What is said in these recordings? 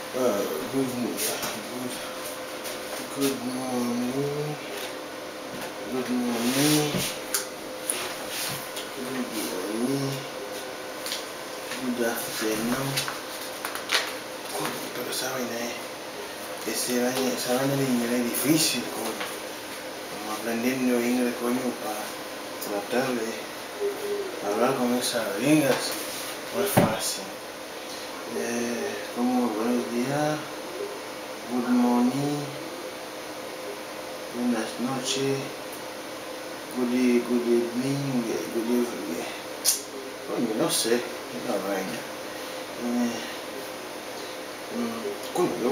Good morning. Good morning. Good morning. Good morning. Good afternoon. Coño, pero esa vaina esa vaina de inglés es difícil, coño. Estamos aprendiendo inglés, coño, para tratar de hablar con esas gringas. No es fácil. Como buenos días. Good morning. Buenas noches. Good evening. Good evening. Coño, no sé. La vaina. Coño, yo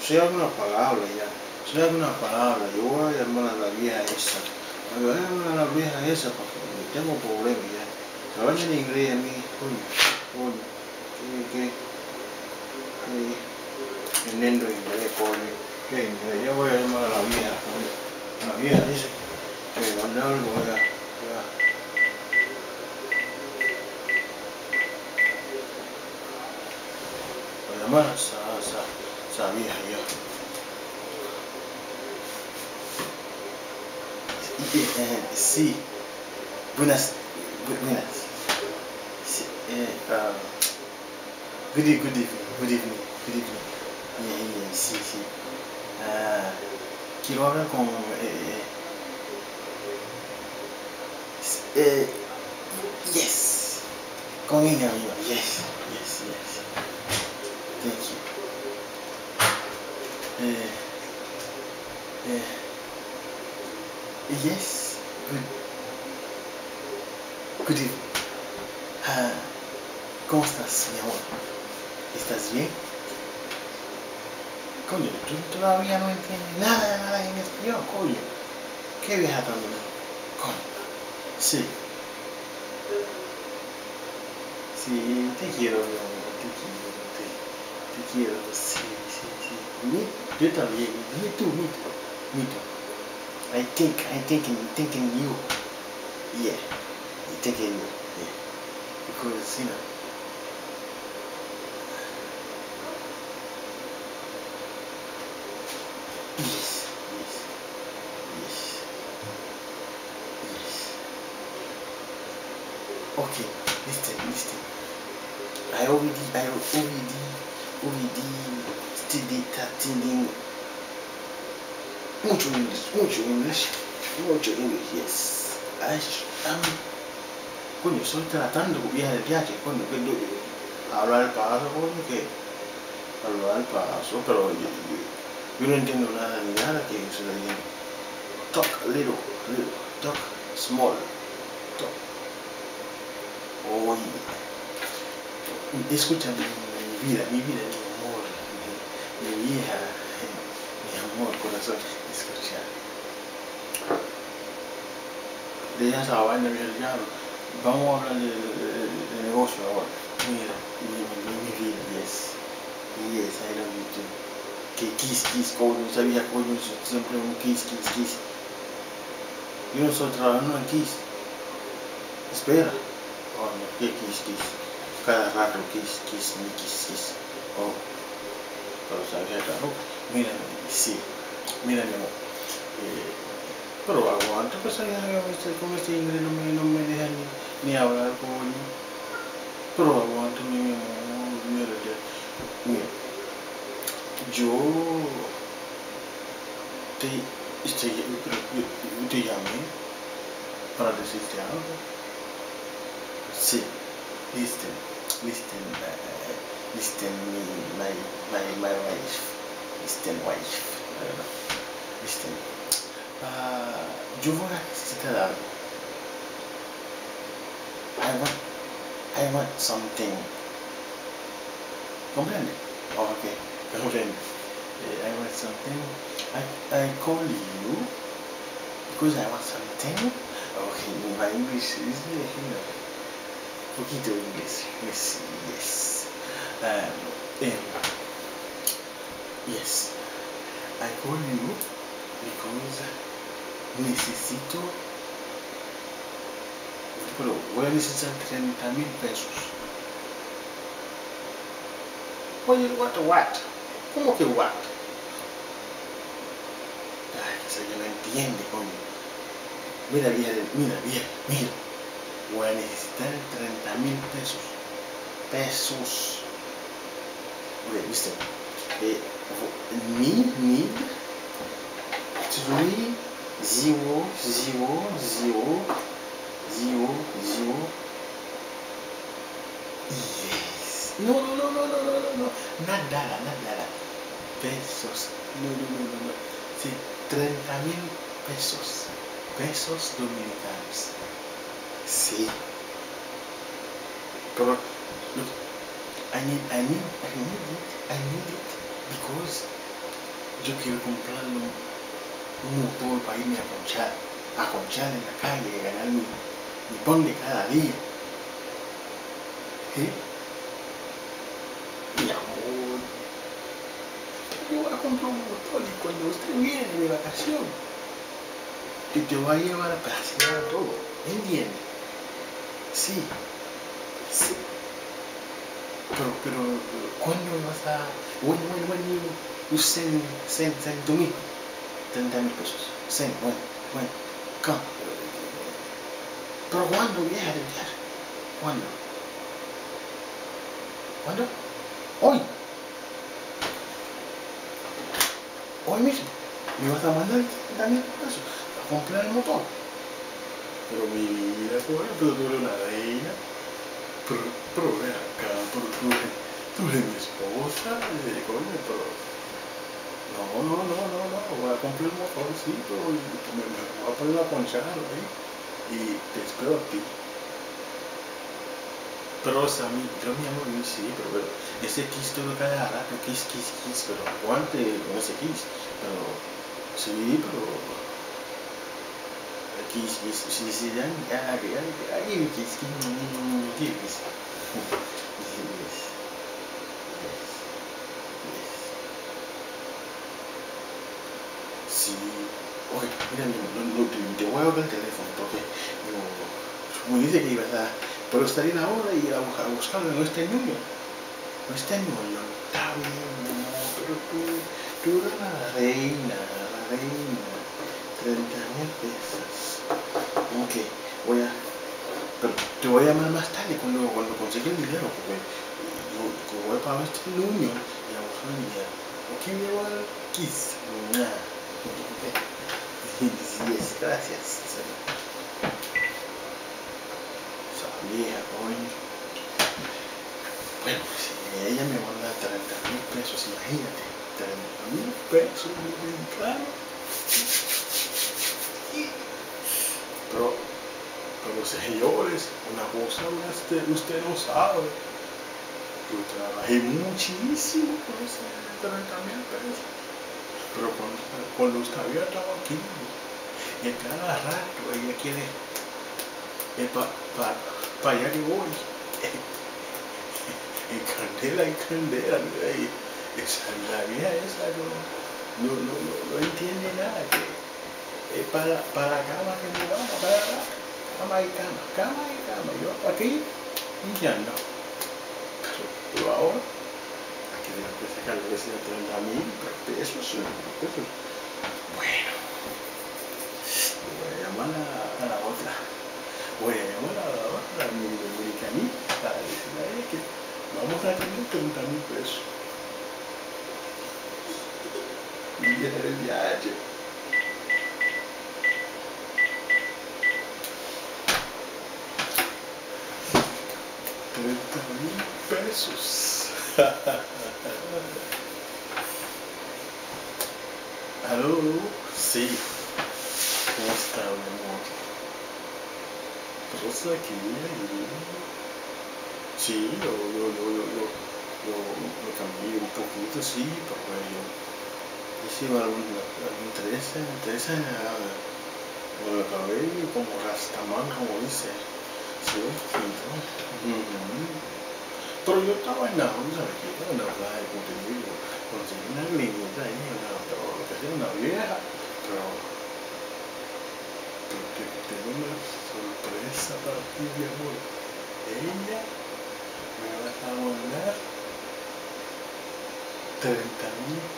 sé alguna palabra ya. Sé alguna palabra. Yo voy a llamar a la vieja esa. Voy a llamar a la vieja esa porque tengo problemas ya. La vaina en inglés a mí, coño. Entendiendo inglés, coño. ¿Qué inglés? Yo voy a llamar a la vieja, coño. La vieja dice que me manda algo ya. Voy a llamar a esa vieja ya. Sí. Buenas. Sí, good evening. Sí. Quiero hablar con yes. Con ella misma. Yes. Thank you. Yes. Good evening. ¿Cómo estás, mi amor? ¿Estás bien? Coño, tú todavía no entiendes nada en español, coño. ¿Qué vieja tan bonita? Coño. Sí. Sí, te quiero, mi amor, te quiero, sí. Yo también, me too. I thinking you. Yeah, I thinking you. Yeah. Because, Yes. Okay, listen. I already studying mucho English, yes. Coño, estoy tratando de viajar de viaje, coño, hablar el paso, coño, hablar el paso, pero yo no entiendo nada ni nada que se le diga. Talk little, talk small, talk. Oye, escucha mi vida, mi amor, mi vieja, mi amor, corazón, escucha. Deja esa vaina, ya. Vamos a hablar de negocio ahora. Mira, mi vida, yes, I love you too. Que kiss, coño, esa vieja, coño, siempre un kiss. Yo no estoy trabajando en kiss. Espera. Coño, ¿qué kiss? Cada rato kiss. Oh, pero sabía claro. Mira, sí. Mira, mi amor. Pero aguanta, pues allá con este inglés no me deja ni hablar, coño. Pero aguanta, mi amor. Mira. Yo te llamé para decirte algo. Sí. Listen, my wife. Listen. Yo voy a necesitar algo. I want something. ¿Comprende? Oh, okay. Comprende. I want something. I call you because I want something. Okay, my English is poquito inglés. Yes. Yes. I call you because necesito, pero voy a necesitar 30,000 pesos. Oye, what? ¿Cómo que what? Ay, eso ya no entiende, coño. Mira, mira. Voy a necesitar 30,000 pesos. Okay, listen. Need 3,000,000,000,000. Yes. No. Nada. Pesos. No. Sí, 30,000 pesos. Pesos dominicanos. Sí. Pero, look, I need it because yo quiero comprarlo un motor para irme a conchar en la calle, y ganar mi pan de cada día. ¿Sí? Mi amor, yo voy a comprar un motor y cuando usted viene de vacación, te voy a llevar a pasear todo, ¿entiende? Sí. Pero, ¿cuándo vas a...? When you send to me 30,000 pesos. Send, when, come. Pero ¿cuándo viaja de viaje? ¿Cuándo? Hoy. Hoy mismo. Me vas a mandar 30,000 pesos a comprar el motor. Pero mira, coño, pero tú eres una reina. Pero ven acá, tú eres mi esposa, coño, pero... No, voy a comprar un motorcito y me voy a poner a ponchar ahí y te espero a ti. Pero, o sea, yo mi amor, sí, pero ese kiss todo cada rato, kiss, pero aguante con ese kiss, pero, sí, pero... Kiss, sí, ya, kiss. Sí, oye, mira, te voy a hablar el teléfono porque me dice que ibas a, pero estaría en la hora y ir a buscarlo, no está el número, está bien, no, pero tú eres la reina, 30,000 pesos. Ok, pero te voy a llamar más tarde cuando consiga el dinero, porque yo voy a pagar este número y a buscar el dinero. Ok, mi amor, kiss. Yes, gracias. Esa vieja, coño. Bueno, si ella me manda 30,000 pesos, imagínate, 30,000 pesos dominicanos. Pero señores, una cosa usted no sabe. Yo trabajé muchísimo con ese 30,000 pesos. Pero cuando usted había estado aquí, y cada rato ella quiere para allá que voy. En candela, la vieja esa no entiende nada, que para la cama que me vamos, cama y cama, yo aquí limpiando. Pero ahora, aquí tengo que sacar lo que sea 30,000 pesos. Bueno, voy a llamar a la otra. A mi dominicanita, para decirle a ella que vamos a tener 30,000 pesos. Y el viaje. 30,000 pesos. ¿Aló? Sí. ¿Cómo está, mi amor? Pues aquí, sí, yo me cambié un poquito, sí, porque yo hice algún Teresa, me lo acabé como rastamán, como dice, sí, pero yo estaba en la onda, ¿sabes qué? En la playa, como te digo, conseguí una grinita ahí, pero lo que es una vieja, pero tengo una sorpresa para ti, mi amor. Ella me va a mandar 30,000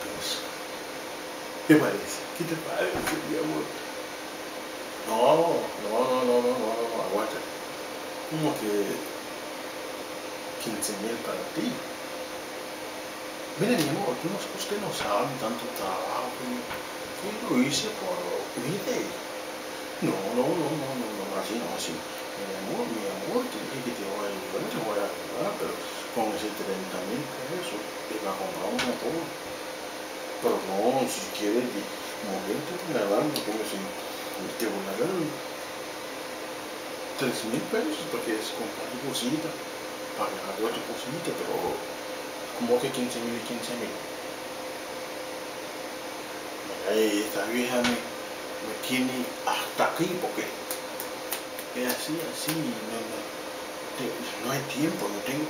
pesos. ¿Qué parece? ¿Qué te parece, mi amor? No, aguanta. Como que 15,000 para ti. Mira, mi amor, usted no sabe tanto trabajo que lo hice por mire. No, así no, así. Mi amor, te dije que te voy a ayudar, te voy a ayudar, pero con ese 30,000 pesos te va a comprar un motor. Pero no, si quieres moverte nadando, como si te voy a dar 3,000 pesos porque es comprar tu cosita, pagar tu cosita, pero como que 15,000 y 15,000. Esta vieja me tiene hasta aquí porque es así, no hay tiempo, no tengo